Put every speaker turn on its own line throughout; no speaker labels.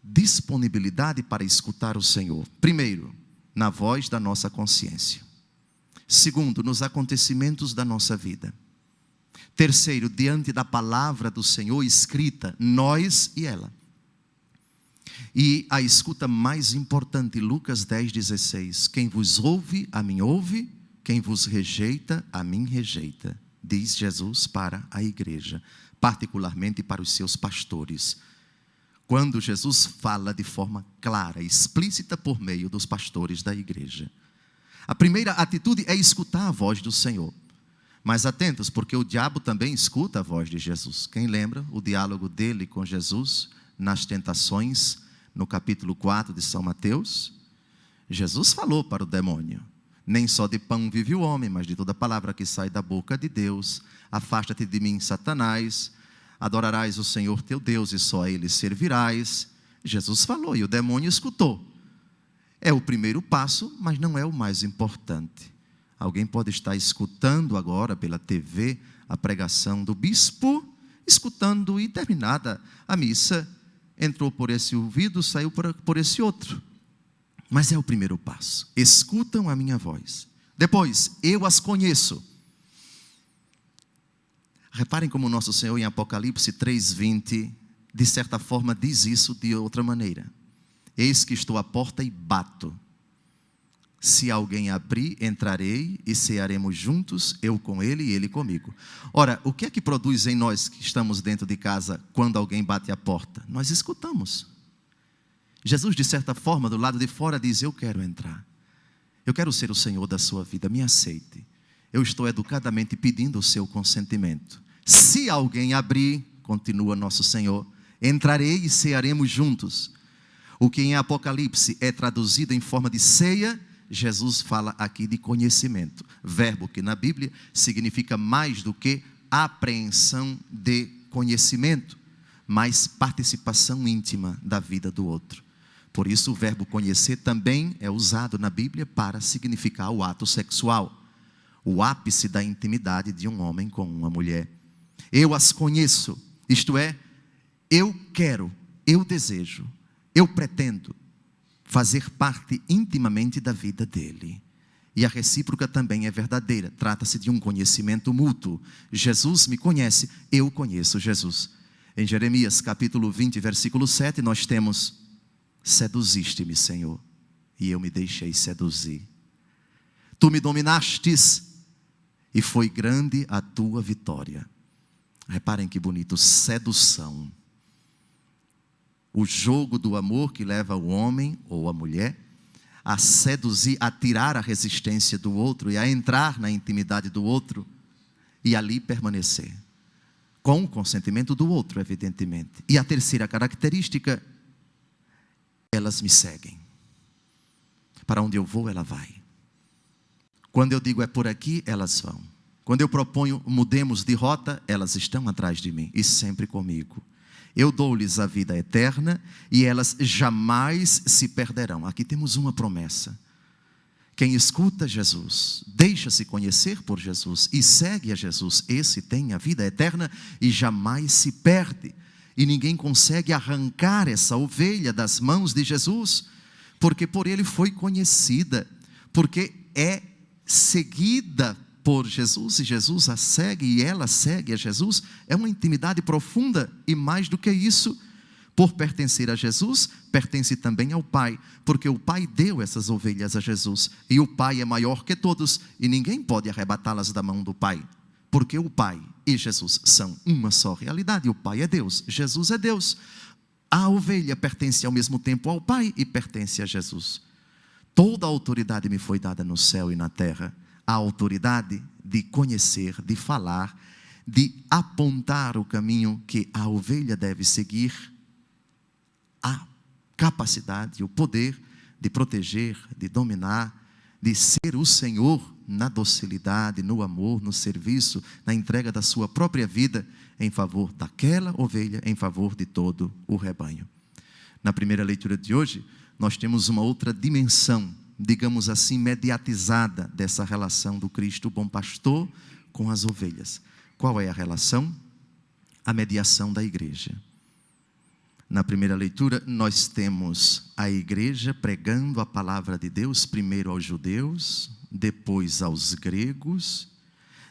disponibilidade para escutar o Senhor. Primeiro, na voz da nossa consciência. Segundo, nos acontecimentos da nossa vida. Terceiro, diante da palavra do Senhor escrita, nós e ela. E a escuta mais importante, Lucas 10,16. Quem vos ouve, a mim ouve. Quem vos rejeita, a mim rejeita. Diz Jesus para a igreja, particularmente para os seus pastores. Quando Jesus fala de forma clara, explícita por meio dos pastores da igreja. A primeira atitude é escutar a voz do Senhor. Mas atentos, porque o diabo também escuta a voz de Jesus. Quem lembra o diálogo dele com Jesus nas tentações, no capítulo 4 de São Mateus? Jesus falou para o demônio: nem só de pão vive o homem, mas de toda palavra que sai da boca de Deus. Afasta-te de mim, Satanás. Adorarás o Senhor teu Deus e só a Ele servirás. Jesus falou e o demônio escutou. É o primeiro passo, mas não é o mais importante. Alguém pode estar escutando agora pela TV a pregação do bispo, escutando e terminada a missa, entrou por esse ouvido, saiu por esse outro. Mas é o primeiro passo. Escutam a minha voz. Depois, eu as conheço. Reparem como o nosso Senhor em Apocalipse 3:20, de certa forma diz isso de outra maneira. Eis que estou à porta e bato. Se alguém abrir, entrarei e cearemos juntos, eu com ele e ele comigo. Ora, o que é que produz em nós que estamos dentro de casa quando alguém bate a porta? Nós escutamos. Jesus, de certa forma, do lado de fora diz: eu quero entrar. Eu quero ser o Senhor da sua vida, me aceite. Eu estou educadamente pedindo o seu consentimento. Se alguém abrir, continua nosso Senhor, entrarei e cearemos juntos. O que em Apocalipse é traduzido em forma de ceia, Jesus fala aqui de conhecimento. Verbo que na Bíblia significa mais do que apreensão de conhecimento, mas participação íntima da vida do outro. Por isso o verbo conhecer também é usado na Bíblia para significar o ato sexual. O ápice da intimidade de um homem com uma mulher. Eu as conheço, isto é, eu quero, eu desejo, eu pretendo fazer parte intimamente da vida dele. E a recíproca também é verdadeira, trata-se de um conhecimento mútuo. Jesus me conhece, eu conheço Jesus. Em Jeremias capítulo 20, versículo 7, nós temos: seduziste-me, Senhor, e eu me deixei seduzir. Tu me dominastes, e foi grande a tua vitória. Reparem que bonito, sedução. O jogo do amor que leva o homem ou a mulher a seduzir, a tirar a resistência do outro e a entrar na intimidade do outro e ali permanecer. Com o consentimento do outro, evidentemente. E a terceira característica: elas me seguem. Para onde eu vou, ela vai. Quando eu digo é por aqui, elas vão. Quando eu proponho mudemos de rota, elas estão atrás de mim e sempre comigo. Eu dou-lhes a vida eterna e elas jamais se perderão. Aqui temos uma promessa. Quem escuta Jesus, deixa-se conhecer por Jesus e segue a Jesus, esse tem a vida eterna e jamais se perde. E ninguém consegue arrancar essa ovelha das mãos de Jesus, porque por ele foi conhecida, porque é seguida por Jesus, e Jesus a segue e ela segue a Jesus. É uma intimidade profunda e mais do que isso, por pertencer a Jesus, pertence também ao Pai, porque o Pai deu essas ovelhas a Jesus, e o Pai é maior que todos, e ninguém pode arrebatá-las da mão do Pai, porque o Pai e Jesus são uma só realidade. O Pai é Deus, Jesus é Deus. A ovelha pertence ao mesmo tempo ao Pai e pertence a Jesus. Toda a autoridade me foi dada no céu e na terra. A autoridade de conhecer, de falar, de apontar o caminho que a ovelha deve seguir, a capacidade, o poder de proteger, de dominar, de ser o Senhor na docilidade, no amor, no serviço, na entrega da sua própria vida em favor daquela ovelha, em favor de todo o rebanho. Na primeira leitura de hoje, nós temos uma outra dimensão, digamos assim, mediatizada dessa relação do Cristo, o bom pastor, com as ovelhas. Qual é a relação? A mediação da igreja. Na primeira leitura, nós temos a igreja pregando a palavra de Deus, primeiro aos judeus, depois aos gregos.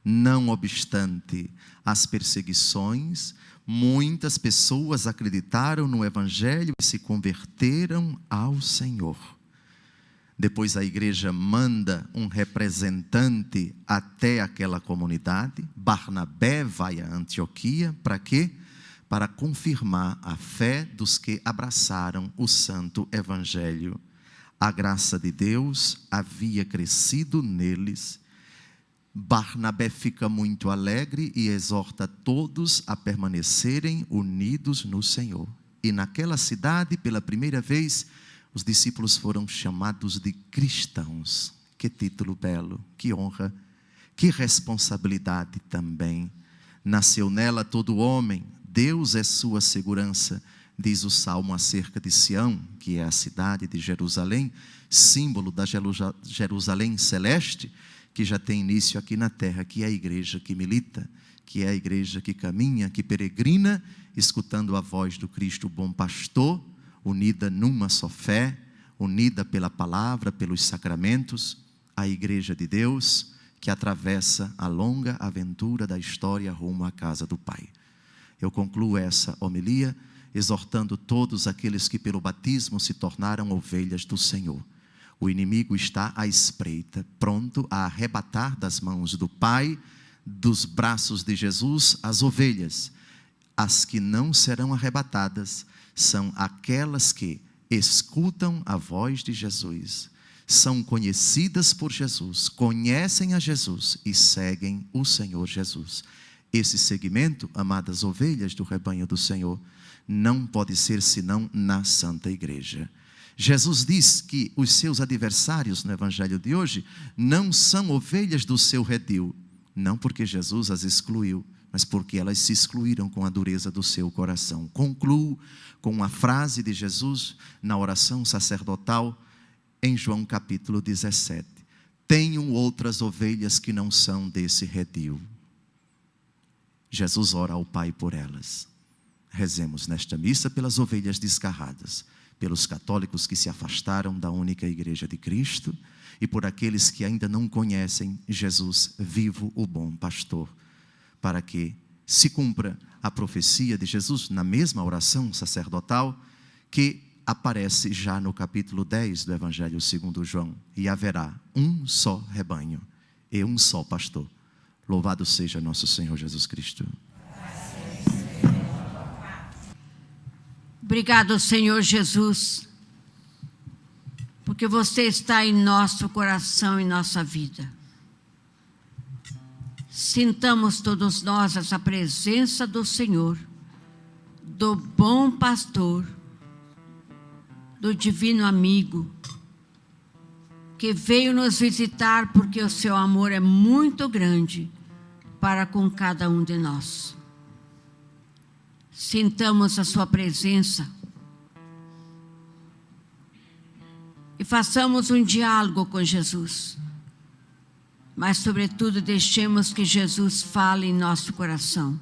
Não obstante as perseguições, muitas pessoas acreditaram no Evangelho e se converteram ao Senhor. Depois a igreja manda um representante até aquela comunidade. Barnabé vai a Antioquia, para quê? Para confirmar a fé dos que abraçaram o santo evangelho. A graça de Deus havia crescido neles. Barnabé fica muito alegre e exorta todos a permanecerem unidos no Senhor. E naquela cidade, pela primeira vez, os discípulos foram chamados de cristãos. Que título belo, que honra, que responsabilidade também. Nasceu nela todo homem, Deus é sua segurança, diz o Salmo acerca de Sião, que é a cidade de Jerusalém, símbolo da Jerusalém celeste, que já tem início aqui na terra, que é a igreja que milita, que é a igreja que caminha, que peregrina, escutando a voz do Cristo, o bom pastor, unida numa só fé, unida pela palavra, pelos sacramentos, a igreja de Deus, que atravessa a longa aventura da história rumo à casa do Pai. Eu concluo essa homilia exortando todos aqueles que pelo batismo se tornaram ovelhas do Senhor. O inimigo está à espreita, pronto a arrebatar das mãos do Pai, dos braços de Jesus, as ovelhas. As que não serão arrebatadas são aquelas que escutam a voz de Jesus, são conhecidas por Jesus, conhecem a Jesus e seguem o Senhor Jesus. Esse segmento, amadas ovelhas do rebanho do Senhor, não pode ser senão na Santa Igreja. Jesus diz que os seus adversários no Evangelho de hoje não são ovelhas do seu redil, não porque Jesus as excluiu, mas porque elas se excluíram com a dureza do seu coração. Concluo com a frase de Jesus na oração sacerdotal em João capítulo 17. Tenho outras ovelhas que não são desse redil. Jesus ora ao Pai por elas. Rezemos nesta missa pelas ovelhas desgarradas, pelos católicos que se afastaram da única igreja de Cristo e por aqueles que ainda não conhecem Jesus vivo, o bom pastor, para que se cumpra a profecia de Jesus na mesma oração sacerdotal que aparece já no capítulo 10 do Evangelho segundo João. E haverá um só rebanho e um só pastor. Louvado seja nosso Senhor Jesus Cristo.
Obrigado, Senhor Jesus, porque você está em nosso coração e nossa vida. Sintamos todos nós essa presença do Senhor, do bom pastor, do divino amigo, que veio nos visitar porque o seu amor é muito grande para com cada um de nós. Sintamos a sua presença e façamos um diálogo com Jesus, mas sobretudo deixemos que Jesus fale em nosso coração,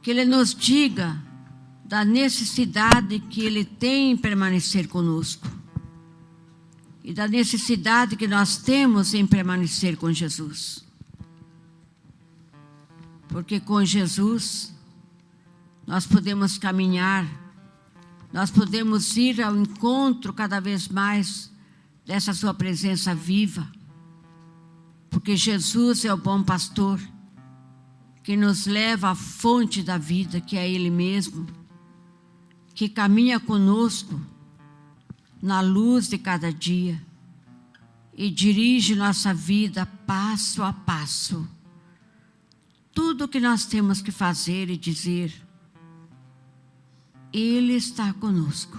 que Ele nos diga da necessidade que Ele tem em permanecer conosco e da necessidade que nós temos em permanecer com Jesus, porque com Jesus nós podemos caminhar, nós podemos ir ao encontro cada vez mais dessa sua presença viva, porque Jesus é o bom pastor, que nos leva à fonte da vida, que é Ele mesmo, que caminha conosco na luz de cada dia e dirige nossa vida passo a passo. Tudo o que nós temos que fazer e dizer, Ele está conosco.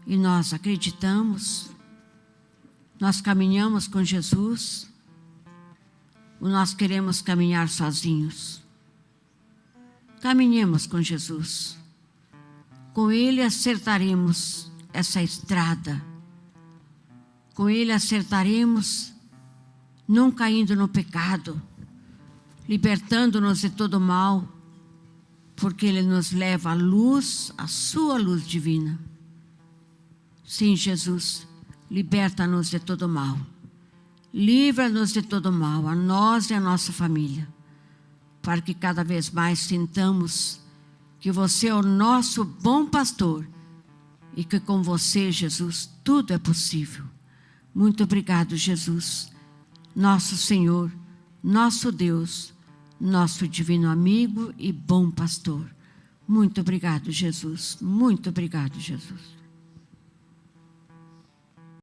E nós acreditamos, nós caminhamos com Jesus, ou nós queremos caminhar sozinhos? Caminhemos com Jesus. Com Ele acertaremos essa estrada. Com Ele acertaremos, não caindo no pecado, libertando-nos de todo mal, porque Ele nos leva à luz, a sua luz divina. Sim, Jesus, liberta-nos de todo mal. Livra-nos de todo mal, a nós e a nossa família, para que cada vez mais sintamos que você é o nosso bom pastor e que com você, Jesus, tudo é possível. Muito obrigado, Jesus, nosso Senhor, nosso Deus, nosso divino amigo e bom pastor. Muito obrigado, Jesus. Muito obrigado, Jesus.